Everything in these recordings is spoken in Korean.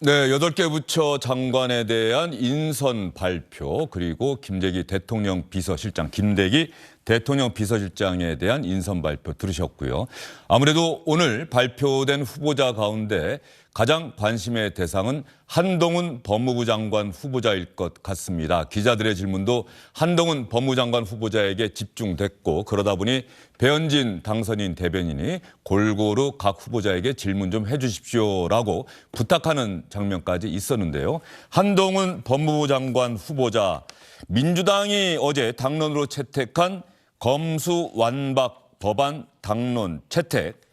네, 8개 부처 장관에 대한 인선 발표, 그리고 김대기 대통령 비서실장에 대한 인선 발표 들으셨고요. 아무래도 오늘 발표된 후보자 가운데 가장 관심의 대상은 한동훈 법무부 장관 후보자일 것 같습니다. 기자들의 질문도 한동훈 법무부 장관 후보자에게 집중됐고, 그러다 보니 배현진 당선인 대변인이 골고루 각 후보자에게 질문 좀 해주십시오라고 부탁하는 장면까지 있었는데요. 한동훈 법무부 장관 후보자, 민주당이 어제 당론으로 채택한 검수완박 법안 당론 채택,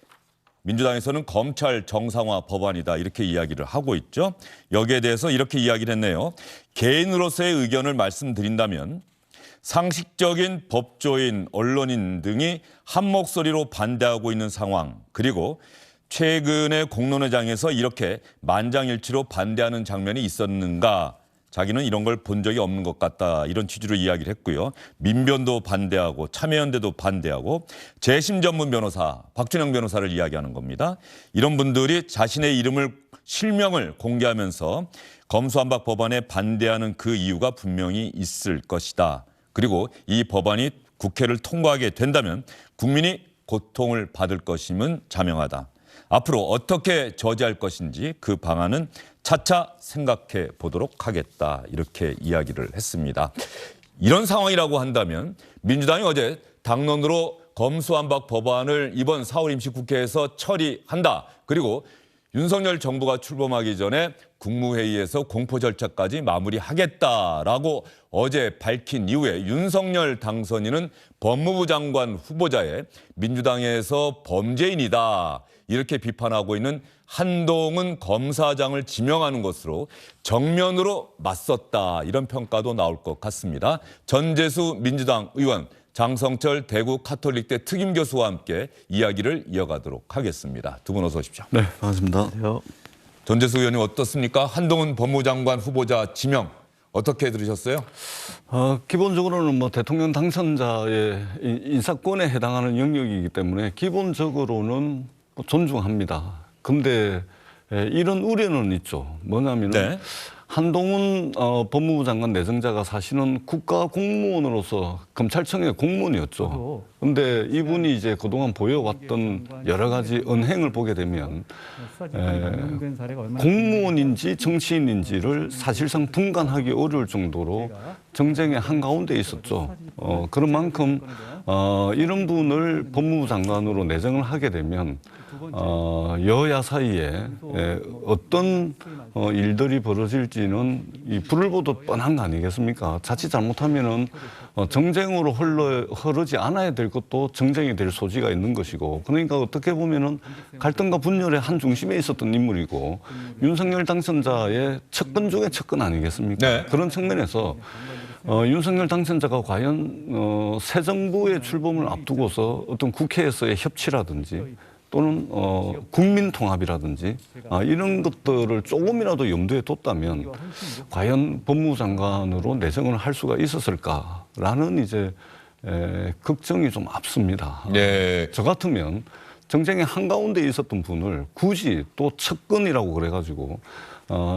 민주당에서는 검찰 정상화 법안이다 이렇게 이야기를 하고 있죠. 여기에 대해서 이렇게 이야기를 했네요. 개인으로서의 의견을 말씀드린다면 상식적인 법조인, 언론인 등이 한 목소리로 반대하고 있는 상황, 그리고 최근에 공론회장에서 이렇게 만장일치로 반대하는 장면이 있었는가, 자기는 이런 걸 본 적이 없는 것 같다 이런 취지로 이야기를 했고요. 민변도 반대하고 참여연대도 반대하고 재심 전문 변호사 박준영 변호사를 이야기하는 겁니다. 이런 분들이 자신의 실명을 공개하면서 검수완박 법안에 반대하는 그 이유가 분명히 있을 것이다. 그리고 이 법안이 국회를 통과하게 된다면 국민이 고통을 받을 것임은 자명하다. 앞으로 어떻게 저지할 것인지 그 방안은 차차 생각해 보도록 하겠다 이렇게 이야기를 했습니다. 이런 상황이라고 한다면 민주당이 어제 당론으로 검수완박 법안을 이번 4월 임시국회에서 처리한다. 그리고 윤석열 정부가 출범하기 전에 국무회의에서 공포 절차까지 마무리하겠다라고 어제 밝힌 이후에 윤석열 당선인은 법무부 장관 후보자에 민주당에서 범죄인이다 이렇게 비판하고 있는 한동훈 검사장을 지명하는 것으로 정면으로 맞섰다 이런 평가도 나올 것 같습니다. 전재수 민주당 의원, 장성철 대구 카톨릭대 특임 교수와 함께 이야기를 이어가도록 하겠습니다. 두 분 어서 오십시오. 네, 반갑습니다. 전재수 의원님 어떻습니까? 한동훈 법무부 장관 후보자 지명 어떻게 들으셨어요? 기본적으로는 뭐 대통령 당선자의 인사권에 해당하는 영역이기 때문에 기본적으로는 존중합니다. 근데 이런 우려는 있죠. 뭐냐면은 네. 한동훈 법무부 장관 내정자가 사실은 국가 공무원으로서 검찰청의 공무원이었죠. 근데 이분이 이제 그동안 보여왔던 여러 가지 언행을 보게 되면 공무원인지 정치인인지를 사실상 분간하기 어려울 정도로 정쟁의 한가운데 있었죠. 그런 만큼 이런 분을 법무부 장관으로 내정을 하게 되면 여야 사이에 어떤 일들이 벌어질지는 이 불을 보듯 뻔한 거 아니겠습니까? 자칫 잘못하면은 정쟁으로 흐르지 않아야 될 것도 정쟁이 될 소지가 있는 것이고, 그러니까 어떻게 보면은 갈등과 분열의 한 중심에 있었던 인물이고 윤석열 당선자의 척근 중에 척근 아니겠습니까? 네. 그런 측면에서 윤석열 당선자가 과연 새 정부의 출범을 앞두고서 어떤 국회에서의 협치라든지 또는 국민 통합이라든지 이런 것들을 조금이라도 염두에 뒀다면 과연 법무부 장관으로 내정을 할 수가 있었을까라는 이제 걱정이 좀 앞섭니다. 네. 저 같으면 정쟁의 한가운데 있었던 분을 굳이 또 척근이라고 그래가지고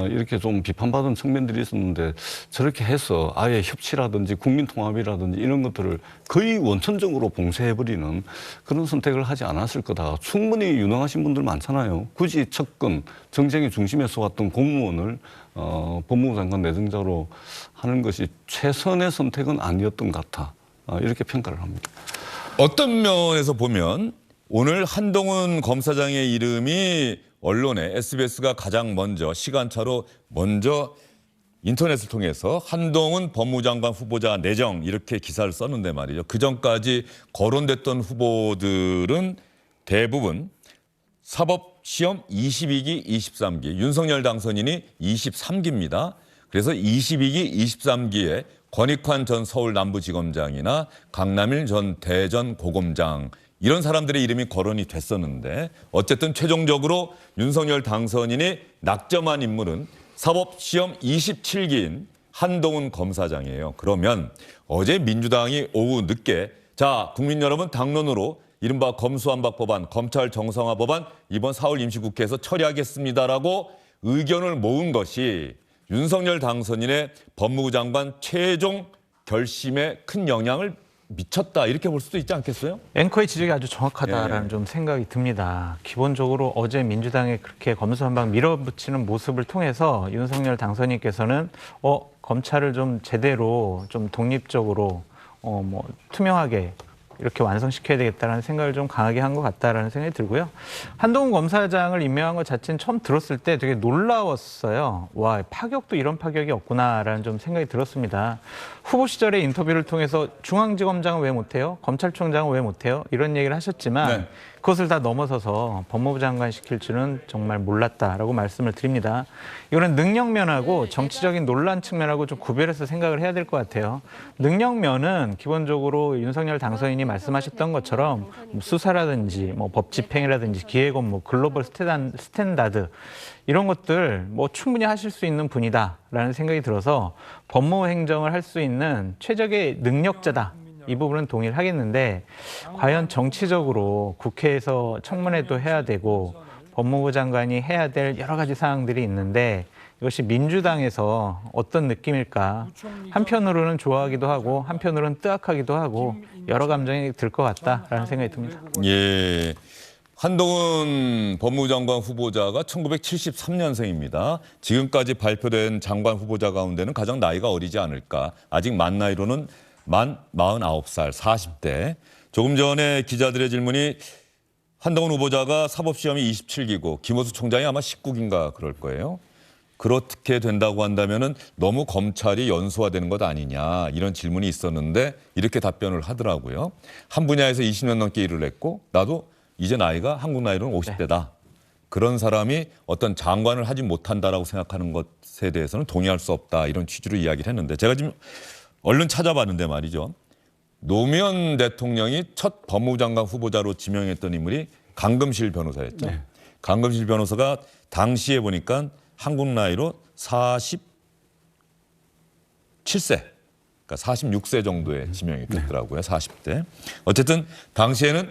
이렇게 좀 비판받은 측면들이 있었는데 저렇게 해서 아예 협치라든지 국민통합이라든지 이런 것들을 거의 원천적으로 봉쇄해버리는 그런 선택을 하지 않았을 거다. 충분히 유능하신 분들 많잖아요. 굳이 척근, 정쟁의 중심에서 왔던 공무원을 법무부 장관 내정자로 하는 것이 최선의 선택은 아니었던 것 같아. 이렇게 평가를 합니다. 어떤 면에서 보면 오늘 한동훈 검사장의 이름이 언론에 SBS가 가장 먼저 시간차로 인터넷을 통해서 한동훈 법무부 장관 후보자 내정 이렇게 기사를 썼는데 말이죠. 그전까지 거론됐던 후보들은 대부분 사법시험 22기, 23기, 윤석열 당선인이 23기입니다. 그래서 22기, 23기에 권익환 전 서울 남부지검장이나 강남일 전 대전고검장 이런 사람들의 이름이 거론이 됐었는데 어쨌든 최종적으로 윤석열 당선인이 낙점한 인물은 사법시험 27기인 한동훈 검사장이에요. 그러면 어제 민주당이 오후 늦게 자, 국민 여러분 당론으로 이른바 검수완박 법안, 검찰 정상화 법안 이번 4월 임시국회에서 처리하겠습니다라고 의견을 모은 것이 윤석열 당선인의 법무부 장관 최종 결심에 큰 영향을 미쳤다 이렇게 볼 수도 있지 않겠어요? 앵커의 지적이 아주 정확하다라는 좀 생각이 듭니다. 기본적으로 어제 민주당에 그렇게 검수한박 밀어붙이는 모습을 통해서 윤석열 당선인께서는 검찰을 좀 제대로 좀 독립적으로 투명하게 이렇게 완성시켜야 되겠다는 생각을 좀 강하게 한 것 같다라는 생각이 들고요. 한동훈 검사장을 임명한 것 자체는 처음 들었을 때 되게 놀라웠어요. 와, 파격도 이런 파격이 없구나라는 좀 생각이 들었습니다. 후보 시절에 인터뷰를 통해서 중앙지검장은 왜 못해요? 검찰총장은 왜 못해요? 이런 얘기를 하셨지만 네. 그것을 다 넘어서서 법무부 장관 시킬 줄은 정말 몰랐다라고 말씀을 드립니다. 이거는 능력면하고 정치적인 논란 측면하고 좀 구별해서 생각을 해야 될 것 같아요. 능력면은 기본적으로 윤석열 당선인이 말씀하셨던 것처럼 수사라든지 법 집행이라든지 기획업무, 글로벌 스탠다드 이런 것들 충분히 하실 수 있는 분이다라는 생각이 들어서 법무 행정을 할 수 있는 최적의 능력자다. 이 부분은 동의를 하겠는데 과연 정치적으로 국회에서 청문회도 해야 되고 법무부 장관이 해야 될 여러 가지 사항들이 있는데 이것이 민주당에서 어떤 느낌일까? 한편으로는 좋아하기도 하고 한편으로는 뜨악하기도 하고 여러 감정이 들 것 같다라는 생각이 듭니다. 예. 한동훈 법무부 장관 후보자가 1973년생입니다. 지금까지 발표된 장관 후보자 가운데는 가장 나이가 어리지 않을까. 아직 만 나이로는 만 49살, 40대. 조금 전에 기자들의 질문이 한동훈 후보자가 사법시험이 27기고 김호수 총장이 아마 19기인가 그럴 거예요. 그렇게 된다고 한다면은 너무 검찰이 연소화되는 것 아니냐 이런 질문이 있었는데 이렇게 답변을 하더라고요. 한 분야에서 20년 넘게 일을 했고 나도 이제 나이가 한국 나이로는 50대다. 그런 사람이 어떤 장관을 하지 못한다라고 생각하는 것에 대해서는 동의할 수 없다. 이런 취지로 이야기를 했는데 제가 지금 얼른 찾아봤는데 말이죠. 노무현 대통령이 첫 법무부 장관 후보자로 지명했던 인물이 강금실 변호사였죠. 네. 강금실 변호사가 당시에 보니까 한국 나이로 47세, 그러니까 46세 정도에 지명이 됐더라고요. 40대. 어쨌든 당시에는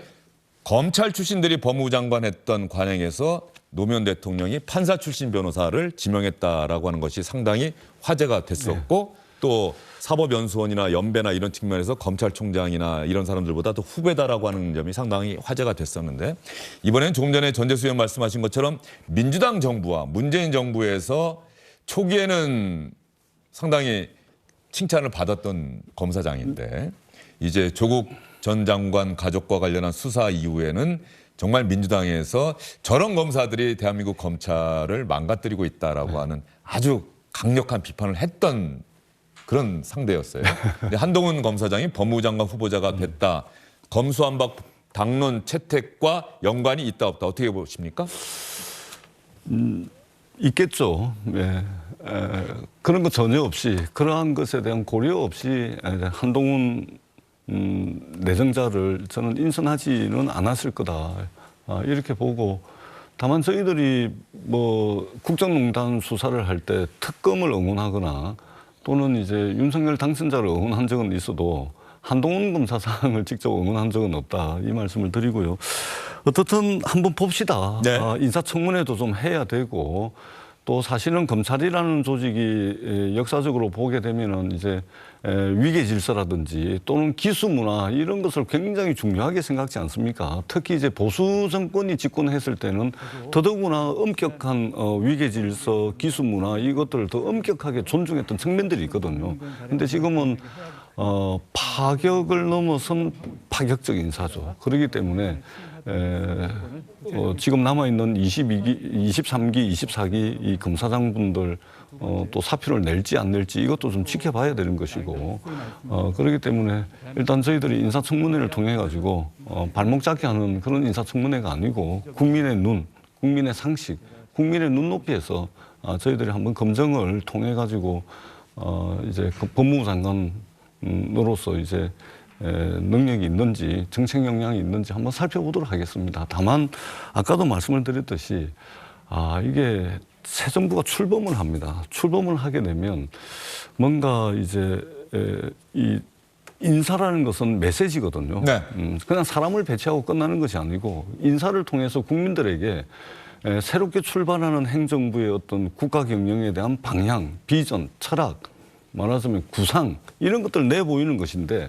검찰 출신들이 법무부 장관 했던 관행에서 노무현 대통령이 판사 출신 변호사를 지명했다라고 하는 것이 상당히 화제가 됐었고 또 사법연수원이나 연배나 이런 측면에서 검찰총장이나 이런 사람들보다 더 후배다라고 하는 점이 상당히 화제가 됐었는데 이번엔 조금 전에 전재수 의원 말씀하신 것처럼 민주당 정부와 문재인 정부에서 초기에는 상당히 칭찬을 받았던 검사장인데 이제 조국 전 장관 가족과 관련한 수사 이후에는 정말 민주당에서 저런 검사들이 대한민국 검찰을 망가뜨리고 있다라고 하는 아주 강력한 비판을 했던 그런 상대였어요. 근데 한동훈 검사장이 법무부 장관 후보자가 됐다. 검수완박 당론 채택과 연관이 있다 없다 어떻게 보십니까? 있겠죠. 예. 그런 거 전혀 없이 그러한 것에 대한 고려 없이 한동훈 내정자를 저는 인선하지는 않았을 거다. 이렇게 보고 다만 저희들이 국정농단 수사를 할 때 특검을 응원하거나 또는 이제 윤석열 당선자를 응원한 적은 있어도 한동훈 검사장을 직접 응원한 적은 없다. 이 말씀을 드리고요. 어떻든 한번 봅시다. 네. 인사청문회도 좀 해야 되고 또 사실은 검찰이라는 조직이 역사적으로 보게 되면은 이제 위계 질서라든지 또는 기수 문화 이런 것을 굉장히 중요하게 생각지 않습니까? 특히 이제 보수 정권이 집권했을 때는 더더구나 엄격한 위계 질서, 기수 문화 이것들을 더 엄격하게 존중했던 측면들이 있거든요. 근데 지금은 파격을 넘어선 파격적 인사죠. 그렇기 때문에 지금 남아있는 22기, 23기, 24기 이 검사장분들 또 사표를 낼지 안 낼지 이것도 좀 지켜봐야 되는 것이고 그렇기 때문에 일단 저희들이 인사청문회를 통해 가지고 발목 잡게 하는 그런 인사청문회가 아니고 국민의 눈, 국민의 상식, 국민의 눈높이에서 저희들이 한번 검증을 통해 가지고 이제 법무부 장관으로서 이제 능력이 있는지 정책 역량이 있는지 한번 살펴보도록 하겠습니다. 다만 아까도 말씀을 드렸듯이 이게 새 정부가 출범을 합니다. 출범을 하게 되면 뭔가 이제 이 인사라는 것은 메시지거든요. 네. 그냥 사람을 배치하고 끝나는 것이 아니고 인사를 통해서 국민들에게 새롭게 출발하는 행정부의 어떤 국가 경영에 대한 방향, 비전, 철학, 말하자면 구상 이런 것들을 내보이는 것인데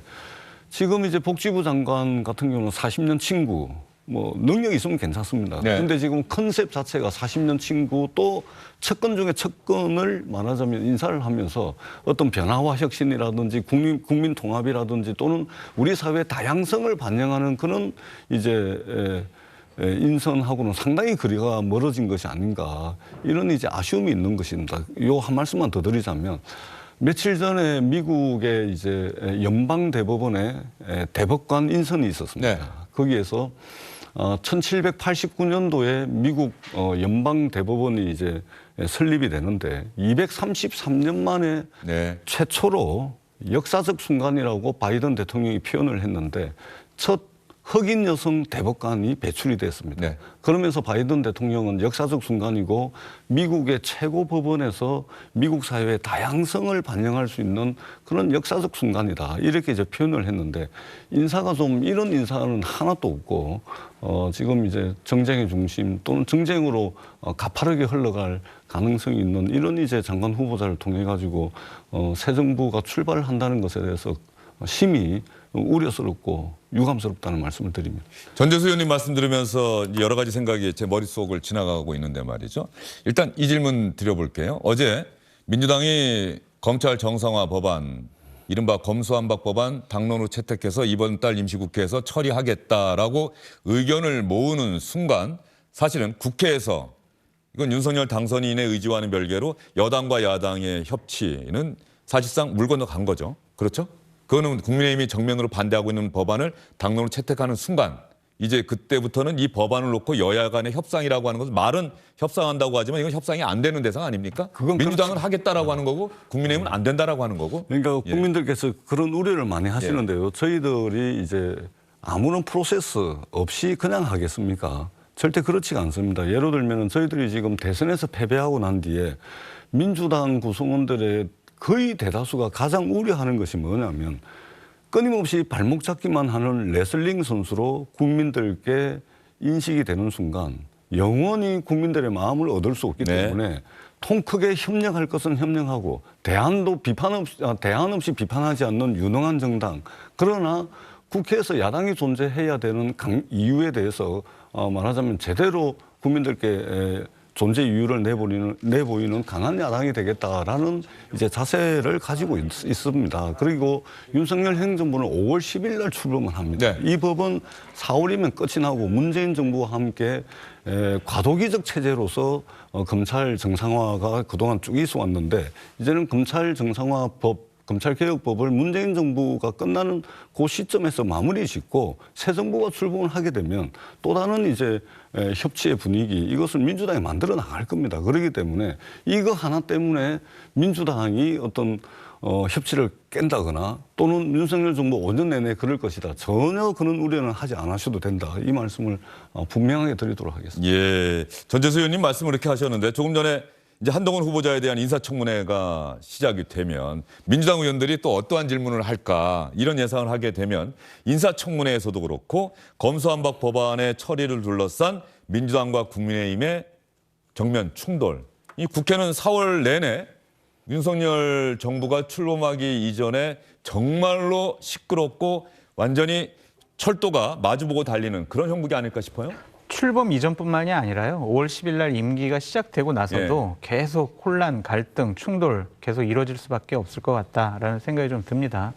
지금 이제 복지부 장관 같은 경우는 40년 친구, 뭐 능력이 있으면 괜찮습니다. 네. 근데 지금 컨셉 자체가 40년 친구 또 척건 중에 척건을 말하자면 인사를 하면서 어떤 변화와 혁신이라든지 국민 통합이라든지 또는 우리 사회의 다양성을 반영하는 그런 이제 인선하고는 상당히 거리가 멀어진 것이 아닌가 이런 이제 아쉬움이 있는 것입니다. 요 한 말씀만 더 드리자면 며칠 전에 미국의 이제 연방 대법원에 대법관 인선이 있었습니다. 네. 거기에서 1789년도에 미국 연방 대법원이 이제 설립이 되는데 233년 만에 네. 최초로 역사적 순간이라고 바이든 대통령이 표현을 했는데 첫 흑인 여성 대법관이 배출이 됐습니다. 네. 그러면서 바이든 대통령은 역사적 순간이고 미국의 최고 법원에서 미국 사회의 다양성을 반영할 수 있는 그런 역사적 순간이다. 이렇게 이제 표현을 했는데 인사가 좀 이런 인사는 하나도 없고 지금 이제 정쟁의 중심 또는 정쟁으로 가파르게 흘러갈 가능성이 있는 이런 이제 장관 후보자를 통해 가지고 새 정부가 출발을 한다는 것에 대해서 심히 우려스럽고 유감스럽다는 말씀을 드립니다. 전재수 의원님 말씀 들으면서 여러 가지 생각이 제 머릿속을 지나가고 있는데 말이죠. 일단 이 질문 드려볼게요. 어제 민주당이 검찰 정상화 법안, 이른바 검수완박 법안 당론으로 채택해서 이번 달 임시국회에서 처리하겠다라고 의견을 모으는 순간 사실은 국회에서 이건 윤석열 당선인의 의지와는 별개로 여당과 야당의 협치는 사실상 물 건너간 거죠. 그렇죠? 그거는 국민의힘이 정면으로 반대하고 있는 법안을 당론으로 채택하는 순간 이제 그때부터는 이 법안을 놓고 여야 간의 협상이라고 하는 것은 말은 협상한다고 하지만 이건 협상이 안 되는 대상 아닙니까? 그건 민주당은 하겠다라고 하는 거고 국민의힘은 안 된다라고 하는 거고. 그러니까 국민들께서 그런 우려를 많이 하시는데요. 저희들이 이제 아무런 프로세스 없이 그냥 하겠습니까? 절대 그렇지가 않습니다. 예를 들면 저희들이 지금 대선에서 패배하고 난 뒤에 민주당 구성원들의 거의 대다수가 가장 우려하는 것이 뭐냐면 끊임없이 발목 잡기만 하는 레슬링 선수로 국민들께 인식이 되는 순간 영원히 국민들의 마음을 얻을 수 없기 네. 때문에 통 크게 협력할 것은 협력하고 대안 없이 비판하지 않는 유능한 정당. 그러나 국회에서 야당이 존재해야 되는 이유에 대해서 말하자면 제대로 국민들께 존재 이유를 내보이는 강한 야당이 되겠다라는 이제 자세를 가지고 있습니다. 그리고 윤석열 행정부는 5월 10일 날 출범을 합니다. 네. 이 법은 4월이면 끝이 나고 문재인 정부와 함께 과도기적 체제로서 검찰 정상화가 그동안 쭉 있어 왔는데 이제는 검찰 정상화법 검찰개혁법을 문재인 정부가 끝나는 그 시점에서 마무리 짓고 새 정부가 출범을 하게 되면 또 다른 이제 협치의 분위기 이것을 민주당이 만들어 나갈 겁니다. 그렇기 때문에 이거 하나 때문에 민주당이 어떤 협치를 깬다거나 또는 윤석열 정부 5년 내내 그럴 것이다. 전혀 그런 우려는 하지 않으셔도 된다. 이 말씀을 분명하게 드리도록 하겠습니다. 예, 전재수 의원님 말씀을 이렇게 하셨는데 조금 전에 이제 한동훈 후보자에 대한 인사청문회가 시작이 되면 민주당 의원들이 또 어떠한 질문을 할까 이런 예상을 하게 되면 인사청문회에서도 그렇고 검수완박 법안의 처리를 둘러싼 민주당과 국민의힘의 정면 충돌. 이 국회는 4월 내내 윤석열 정부가 출범하기 이전에 정말로 시끄럽고 완전히 철도가 마주보고 달리는 그런 형국이 아닐까 싶어요. 출범 이전뿐만이 아니라요. 5월 10일 날 임기가 시작되고 나서도 계속 혼란, 갈등, 충돌 계속 이루어질 수밖에 없을 것 같다라는 생각이 좀 듭니다.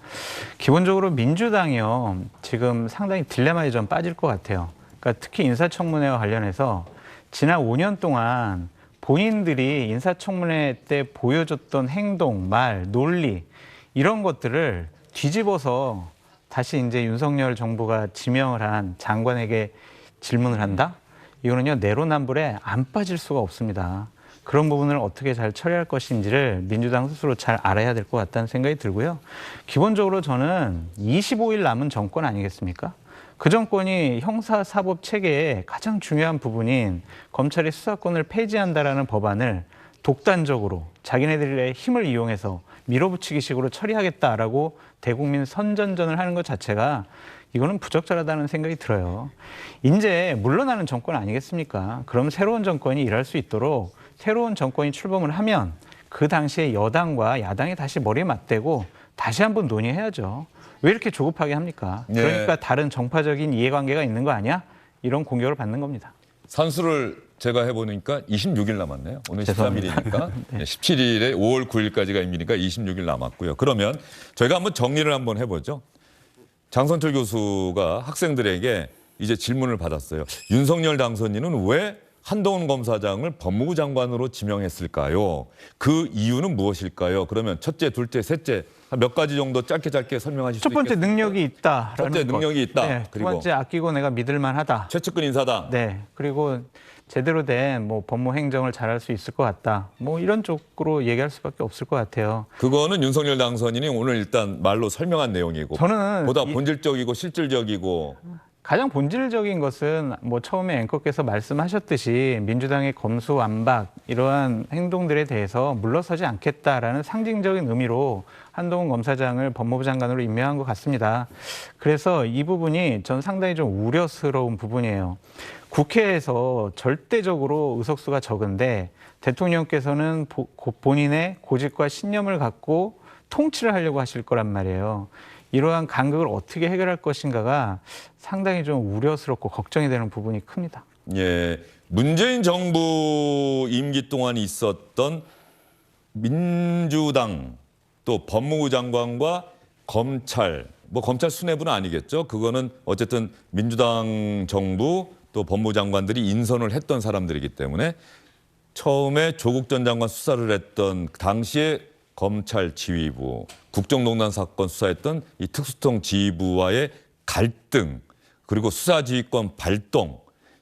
기본적으로 민주당이요. 지금 상당히 딜레마에 좀 빠질 것 같아요. 그러니까 특히 인사청문회와 관련해서 지난 5년 동안 본인들이 인사청문회 때 보여줬던 행동, 말, 논리 이런 것들을 뒤집어서 다시 이제 윤석열 정부가 지명을 한 장관에게 질문을 한다? 이거는요, 내로남불에 안 빠질 수가 없습니다. 그런 부분을 어떻게 잘 처리할 것인지를 민주당 스스로 잘 알아야 될 것 같다는 생각이 들고요. 기본적으로 저는 25일 남은 정권 아니겠습니까? 그 정권이 형사사법 체계의 가장 중요한 부분인 검찰의 수사권을 폐지한다라는 법안을 독단적으로 자기네들의 힘을 이용해서 밀어붙이기식으로 처리하겠다라고 대국민 선전전을 하는 것 자체가 이거는 부적절하다는 생각이 들어요. 이제 물러나는 정권 아니겠습니까? 그럼 새로운 정권이 일할 수 있도록 새로운 정권이 출범을 하면 그 당시에 여당과 야당이 다시 머리에 맞대고 다시 한번 논의해야죠. 왜 이렇게 조급하게 합니까? 예. 그러니까 다른 정파적인 이해관계가 있는 거 아니야? 이런 공격을 받는 겁니다. 산수를 제가 해보니까 26일 남았네요. 오늘 죄송합니다. 13일이니까 17일에 5월 9일까지가 임기니까 26일 남았고요. 그러면 저희가 한번 정리를 한번 해보죠. 장선철 교수가 학생들에게 이제 질문을 받았어요. 윤석열 당선인은 왜 한동훈 검사장을 법무부 장관으로 지명했을까요? 그 이유는 무엇일까요? 그러면 첫째, 둘째, 셋째 몇 가지 정도 짧게 설명하실 수 첫 번째 있겠습니까? 능력이 있다라는 첫째, 것. 능력이 있다. 네, 두 그리고 번째 아끼고 내가 믿을 만하다. 최측근 인사다. 네, 그리고 제대로 된 뭐 법무 행정을 잘할 수 있을 것 같다. 뭐 이런 쪽으로 얘기할 수밖에 없을 것 같아요. 그거는 윤석열 당선인이 오늘 일단 말로 설명한 내용이고 저는 보다 본질적이고 실질적이고 가장 본질적인 것은 뭐 처음에 앵커께서 말씀하셨듯이 민주당의 검수완박 이러한 행동들에 대해서 물러서지 않겠다라는 상징적인 의미로 한동훈 검사장을 법무부 장관으로 임명한 것 같습니다. 그래서 이 부분이 전 상당히 좀 우려스러운 부분이에요. 국회에서 절대적으로 의석수가 적은데 대통령께서는 본인의 고집과 신념을 갖고 통치를 하려고 하실 거란 말이에요. 이러한 간극을 어떻게 해결할 것인가가 상당히 좀 우려스럽고 걱정이 되는 부분이 큽니다. 예, 문재인 정부 임기 동안 있었던 민주당 또 법무부 장관과 검찰, 뭐 검찰 수뇌부는 아니겠죠. 그거는 어쨌든 민주당 정부 또 법무부 장관들이 인선을 했던 사람들이기 때문에 처음에 조국 전 장관 수사를 했던 당시에 검찰 지휘부, 국정농단 사건 수사했던 이 특수통 지휘부와의 갈등, 그리고 수사지휘권 발동,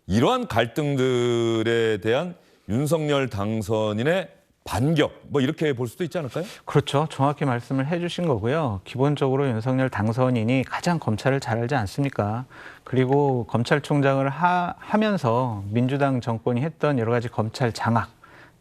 이러한 갈등들에 대한 윤석열 당선인의 반격, 뭐 이렇게 볼 수도 있지 않을까요? 그렇죠. 정확히 말씀을 해주신 거고요. 기본적으로 윤석열 당선인이 가장 검찰을 잘 알지 않습니까? 그리고 검찰총장을 하면서 민주당 정권이 했던 여러 가지 검찰 장악,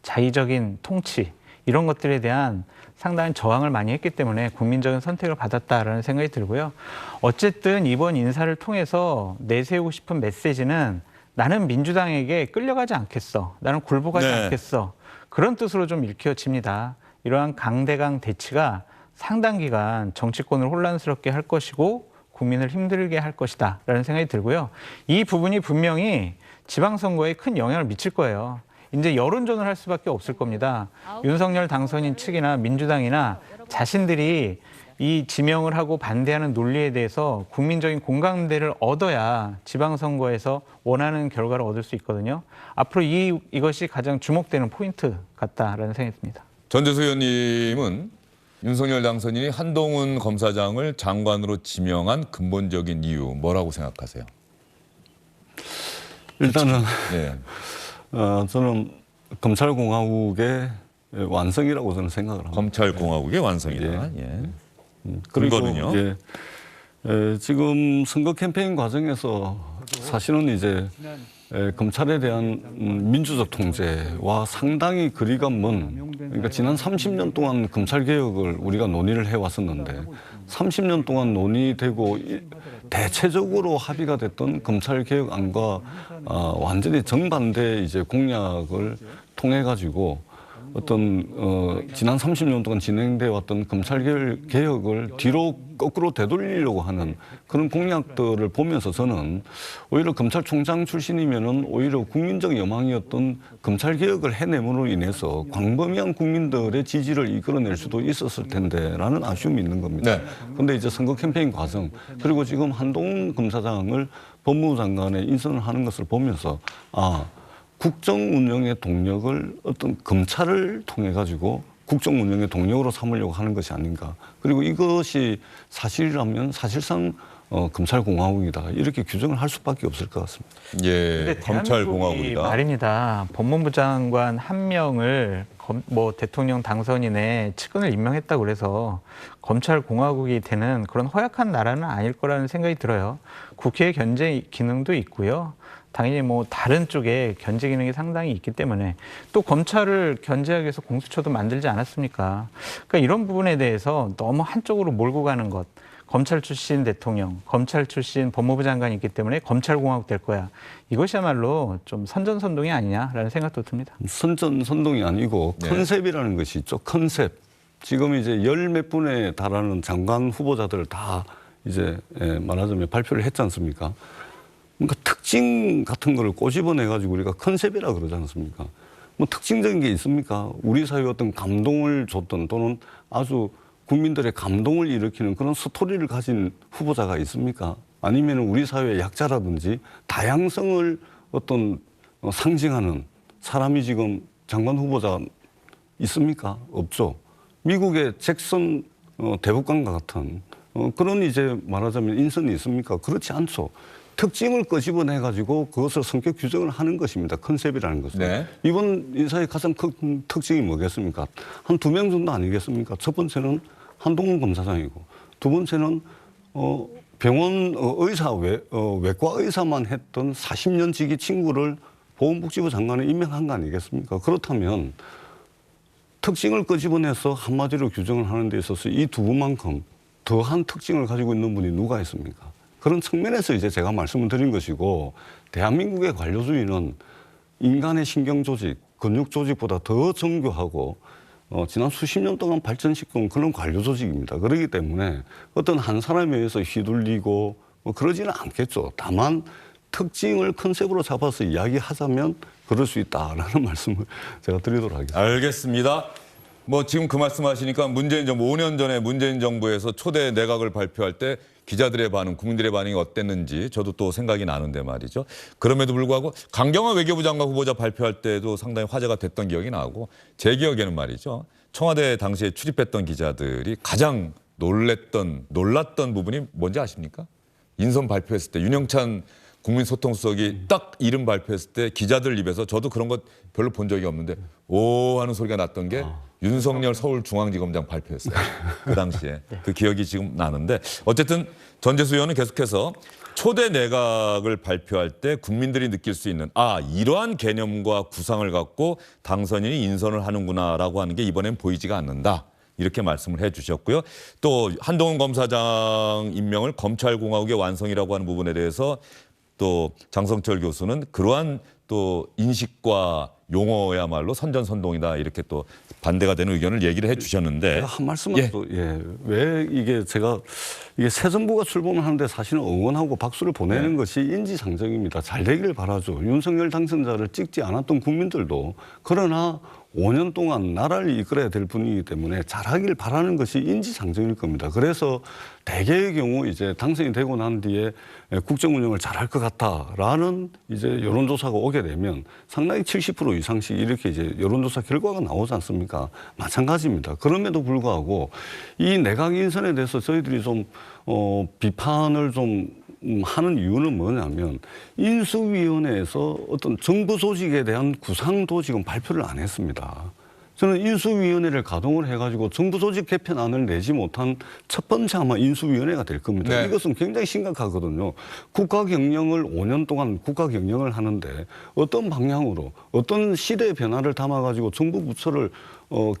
자의적인 통치, 이런 것들에 대한 상당한 저항을 많이 했기 때문에 국민적인 선택을 받았다라는 생각이 들고요. 어쨌든 이번 인사를 통해서 내세우고 싶은 메시지는 나는 민주당에게 끌려가지 않겠어. 나는 굴복하지 않겠어. 그런 뜻으로 좀 읽혀집니다. 이러한 강대강 대치가 상당 기간 정치권을 혼란스럽게 할 것이고 국민을 힘들게 할 것이다 라는 생각이 들고요. 이 부분이 분명히 지방선거에 큰 영향을 미칠 거예요. 이제 여론전을 할 수밖에 없을 겁니다. 윤석열 당선인 측이나 민주당이나 자신들이 이 지명을 하고 반대하는 논리에 대해서 국민적인 공감대를 얻어야 지방선거에서 원하는 결과를 얻을 수 있거든요. 앞으로 이것이 가장 주목되는 포인트 같다라는 생각이 듭니다. 전재수 의원님은 윤석열 당선인이 한동훈 검사장을 장관으로 지명한 근본적인 이유 뭐라고 생각하세요? 일단은 네. 저는 검찰공화국의 완성이라고 저는 생각을 합니다. 검찰공화국의 완성이다. 예. 그리고 근거는요? 지금 선거 캠페인 과정에서 사실은 이제 검찰에 대한 민주적 통제와 상당히 거리가 먼, 그러니까 지난 30년 동안 검찰 개혁을 우리가 논의를 해왔었는데 30년 동안 논의되고 대체적으로 합의가 됐던 검찰 개혁안과 완전히 정반대 이제 공약을 통해 가지고 어떤 지난 30년 동안 진행돼 왔던 검찰 개혁을 뒤로 거꾸로 되돌리려고 하는 그런 공약들을 보면서 저는 오히려 검찰총장 출신이면은 오히려 국민적 여망이었던 검찰 개혁을 해냄으로 인해서 광범위한 국민들의 지지를 이끌어낼 수도 있었을 텐데라는 아쉬움이 있는 겁니다. 그런데 이제 선거 캠페인 과정 그리고 지금 한동훈 검사장을 법무부 장관에 인선을 하는 것을 보면서 국정 운영의 동력을 어떤 검찰을 통해 가지고 국정 운영의 동력으로 삼으려고 하는 것이 아닌가. 그리고 이것이 사실이라면 사실상 검찰공화국이다. 이렇게 규정을 할 수밖에 없을 것 같습니다. 예, 검찰공화국이다. 말입니다. 법무부 장관 한 명을 대통령 당선인의 측근을 임명했다고 그래서 검찰공화국이 되는 그런 허약한 나라는 아닐 거라는 생각이 들어요. 국회의 견제 기능도 있고요. 당연히 뭐 다른 쪽에 견제 기능이 상당히 있기 때문에 또 검찰을 견제하기 위해서 공수처도 만들지 않았습니까? 그러니까 이런 부분에 대해서 너무 한쪽으로 몰고 가는 것. 검찰 출신 대통령, 검찰 출신 법무부 장관이 있기 때문에 검찰공화국 될 거야. 이것이야말로 좀 선전선동이 아니냐라는 생각도 듭니다. 선전선동이 아니고 네. 컨셉이라는 것이 있죠. 컨셉. 지금 이제 열 몇 분에 달하는 장관 후보자들 다 이제 말하자면 발표를 했지 않습니까? 그러니까 특징 같은 거를 꼬집어내가지고 우리가 컨셉이라 그러지 않습니까? 뭐 특징적인 게 있습니까? 우리 사회에 어떤 감동을 줬던 또는 아주 국민들의 감동을 일으키는 그런 스토리를 가진 후보자가 있습니까? 아니면 우리 사회의 약자라든지 다양성을 어떤 상징하는 사람이 지금 장관 후보자 있습니까? 없죠. 미국의 잭슨 대법관과 같은 그런 이제 말하자면 인선이 있습니까? 그렇지 않죠. 특징을 끄집어내가지고 그것을 성격 규정을 하는 것입니다. 컨셉이라는 것은. 네. 이번 인사의 가장 큰 특징이 뭐겠습니까? 한 2명 정도 아니겠습니까? 첫 번째는 한동훈 검사장이고 두 번째는 병원 의사 외과 의사만 했던 40년 지기 친구를 보건복지부 장관에 임명한 거 아니겠습니까? 그렇다면 특징을 끄집어내서 한마디로 규정을 하는 데 있어서 이 두 분만큼 더한 특징을 가지고 있는 분이 누가 있습니까? 그런 측면에서 이제 제가 말씀을 드린 것이고 대한민국의 관료주의는 인간의 신경조직, 근육조직보다 더 정교하고 지난 수십 년 동안 발전시킨 그런 관료조직입니다. 그렇기 때문에 어떤 한 사람에 의해서 휘둘리고 뭐 그러지는 않겠죠. 다만 특징을 컨셉으로 잡아서 이야기하자면 그럴 수 있다라는 말씀을 제가 드리도록 하겠습니다. 알겠습니다. 뭐 지금 그 말씀하시니까 문재인 정부 5년 전에 문재인 정부에서 초대 내각을 발표할 때 기자들의 반응, 국민들의 반응이 어땠는지 저도 또 생각이 나는데 말이죠. 그럼에도 불구하고 강경화 외교부 장관 후보자 발표할 때도 상당히 화제가 됐던 기억이 나고 제 기억에는 말이죠. 청와대 당시에 출입했던 기자들이 가장 놀랐던 부분이 뭔지 아십니까? 인선 발표했을 때 윤영찬 국민소통수석이 딱 이름 발표했을 때 기자들 입에서 저도 그런 것 별로 본 적이 없는데 오 하는 소리가 났던 게 윤석열 서울중앙지검장 발표였어요. 그 당시에. 그 기억이 지금 나는데 어쨌든 전재수 의원은 계속해서 초대 내각을 발표할 때 국민들이 느낄 수 있는 이러한 개념과 구상을 갖고 당선인이 인선을 하는구나라고 하는 게 이번엔 보이지가 않는다. 이렇게 말씀을 해 주셨고요. 또 한동훈 검사장 임명을 검찰공화국의 완성이라고 하는 부분에 대해서 또 장성철 교수는 그러한 또 인식과 용어야말로 선전선동이다 이렇게 또 반대가 되는 의견을 얘기를 해주셨는데 한 말씀만 또 왜 이게 제가 이게 새 정부가 출범을 하는데 사실은 응원하고 박수를 보내는 것이 인지상정입니다. 잘 되기를 바라죠. 윤석열 당선자를 찍지 않았던 국민들도 그러나 5년 동안 나라를 이끌어야 될 분이기 때문에 잘하길 바라는 것이 인지상정일 겁니다. 그래서 대개의 경우 이제 당선이 되고 난 뒤에 국정 운영을 잘할 것 같다라는 이제 여론조사가 오게 되면 상당히 70% 이상씩 이렇게 이제 여론조사 결과가 나오지 않습니까? 마찬가지입니다. 그럼에도 불구하고 이 내각 인선에 대해서 저희들이 좀 비판을 좀 하는 이유는 뭐냐면 인수위원회에서 어떤 정부 조직에 대한 구상도 지금 발표를 안 했습니다. 저는 인수위원회를 가동을 해가지고 정부 조직 개편안을 내지 못한 첫 번째 아마 인수위원회가 될 겁니다. 네. 이것은 굉장히 심각하거든요. 국가 경영을 5년 동안 국가 경영을 하는데 어떤 방향으로 어떤 시대의 변화를 담아가지고 정부 부처를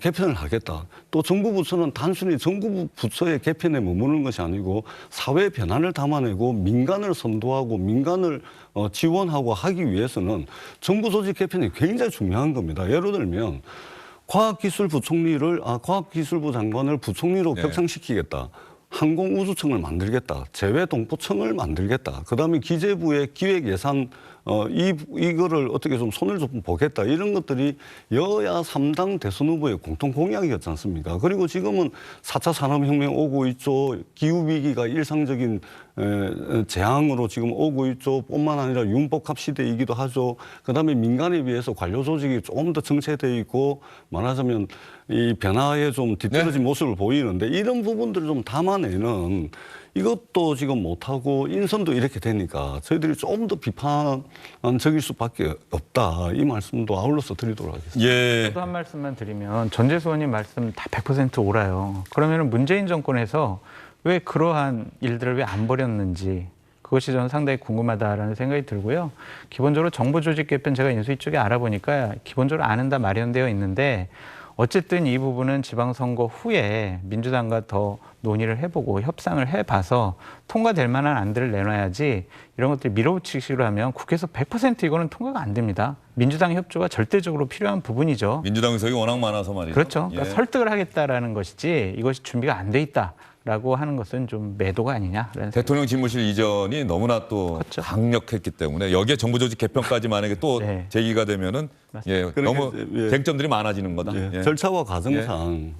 개편을 하겠다. 또 정부 부처는 단순히 정부 부처의 개편에 머무르는 것이 아니고 사회 변화를 담아내고 민간을 선도하고 민간을 지원하고 하기 위해서는 정부 조직 개편이 굉장히 중요한 겁니다. 예를 들면 과학기술부 장관을 부총리로 격상시키겠다. 항공우주청을 만들겠다. 재외동포청을 만들겠다. 그다음에 기재부의 기획예산 이거를 어떻게 좀 손을 좀 보겠다. 이런 것들이 여야 3당 대선 후보의 공통 공약이었지 않습니까? 그리고 지금은 4차 산업혁명 오고 있죠. 기후위기가 일상적인 재앙으로 지금 오고 있죠. 뿐만 아니라 윤복합 시대이기도 하죠. 그다음에 민간에 비해서 관료 조직이 조금 더 정체되어 있고 말하자면 이 변화에 좀 뒤떨어진 모습을 보이는데 이런 부분들을 좀 담아내는 이것도 지금 못하고 인선도 이렇게 되니까 저희들이 조금 더 비판적일 수밖에 없다. 이 말씀도 아울러서 드리도록 하겠습니다. 예. 저도 한 말씀만 드리면 전재수 의원님 말씀 다 100% 옳아요. 그러면 문재인 정권에서 왜 그러한 일들을 왜 안 벌였는지 그것이 저는 상당히 궁금하다라는 생각이 들고요. 기본적으로 정부 조직 개편 제가 인수위 쪽에 알아보니까 기본적으로 안은 다 마련되어 있는데 어쨌든 이 부분은 지방선거 후에 민주당과 더 논의를 해보고 협상을 해봐서 통과될 만한 안들을 내놔야지 이런 것들이 밀어붙이기로 하면 국회에서 100% 이거는 통과가 안 됩니다. 민주당 협조가 절대적으로 필요한 부분이죠. 민주당 의석이 워낙 많아서 말이죠. 그렇죠. 그러니까 예. 설득을 하겠다라는 것이지 이것이 준비가 안 돼 있다라고 하는 것은 좀 매도가 아니냐라는 대통령 집무실 이전이 너무나 또 그렇죠. 강력했기 때문에 여기에 정부 조직 개편까지 만약에 또 네. 제기가 되면은 예, 너무 예. 쟁점들이 많아지는 거다. 예, 예. 절차와 과정상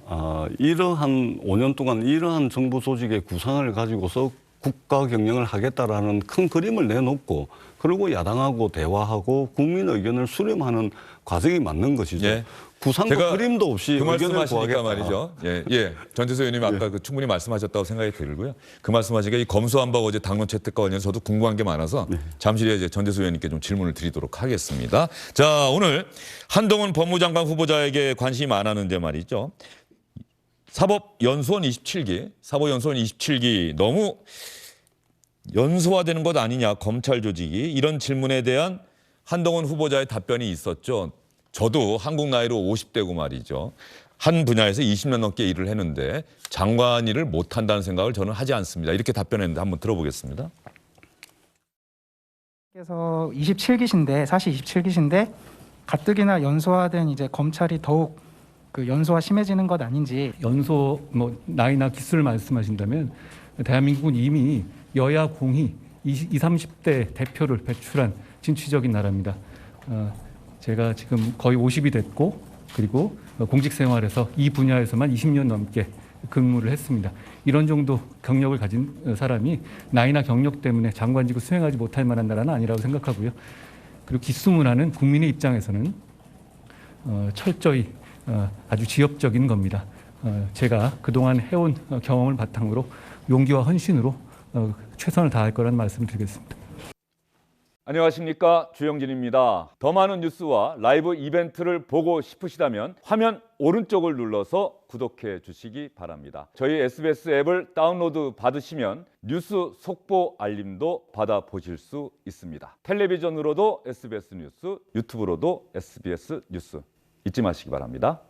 이러한 5년 동안 이러한 정부 조직의 구상을 가지고서 국가 경영을 하겠다라는 큰 그림을 내놓고 그리고 야당하고 대화하고 국민 의견을 수렴하는 과정이 맞는 것이죠. 예. 구상도 제가 그림도 없이 그 의견을 말씀하시니까 구하겠다. 말이죠. 예. 전재수 의원님 아까 그 충분히 말씀하셨다고 생각이 들고요. 그 말씀하시니까 이 검수완박 어제 당론 채택과 관련해서 저도 궁금한 게 많아서 잠시 후에 이제 전재수 의원님께 좀 질문을 드리도록 하겠습니다. 자, 오늘 한동훈 법무장관 후보자에게 관심이 많았는데 말이죠. 사법연수원 27기 너무 연소화되는 것 아니냐, 검찰 조직이. 이런 질문에 대한 한동훈 후보자의 답변이 있었죠. 저도 한국 나이로 50대고 말이죠. 한 분야에서 20년 넘게 일을 했는데 장관 일을 못한다는 생각을 저는 하지 않습니다. 이렇게 답변했는데 한번 들어보겠습니다. 그래서 27기신데 사실 27기신데 가뜩이나 연소화된 이제 검찰이 더욱 그 연소화 심해지는 것 아닌지. 연소 뭐 나이나 기수를 말씀하신다면 대한민국은 이미 여야 공히 20, 30대 대표를 배출한 진취적인 나라입니다. 제가 지금 거의 50이 됐고 그리고 공직 생활에서 이 분야에서만 20년 넘게 근무를 했습니다. 이런 정도 경력을 가진 사람이 나이나 경력 때문에 장관직을 수행하지 못할 만한 나라는 아니라고 생각하고요. 그리고 기수 문화는 국민의 입장에서는 철저히 아주 지엽적인 겁니다. 제가 그동안 해온 경험을 바탕으로 용기와 헌신으로 최선을 다할 거라는 말씀을 드리겠습니다. 안녕하십니까, 주영진입니다. 더 많은 뉴스와 라이브 이벤트를 보고 싶으시다면 화면 오른쪽을 눌러서 구독해 주시기 바랍니다. 저희 SBS 앱을 다운로드 받으시면 뉴스 속보 알림도 받아보실 수 있습니다. 텔레비전으로도 SBS 뉴스, 유튜브로도 SBS 뉴스 잊지 마시기 바랍니다.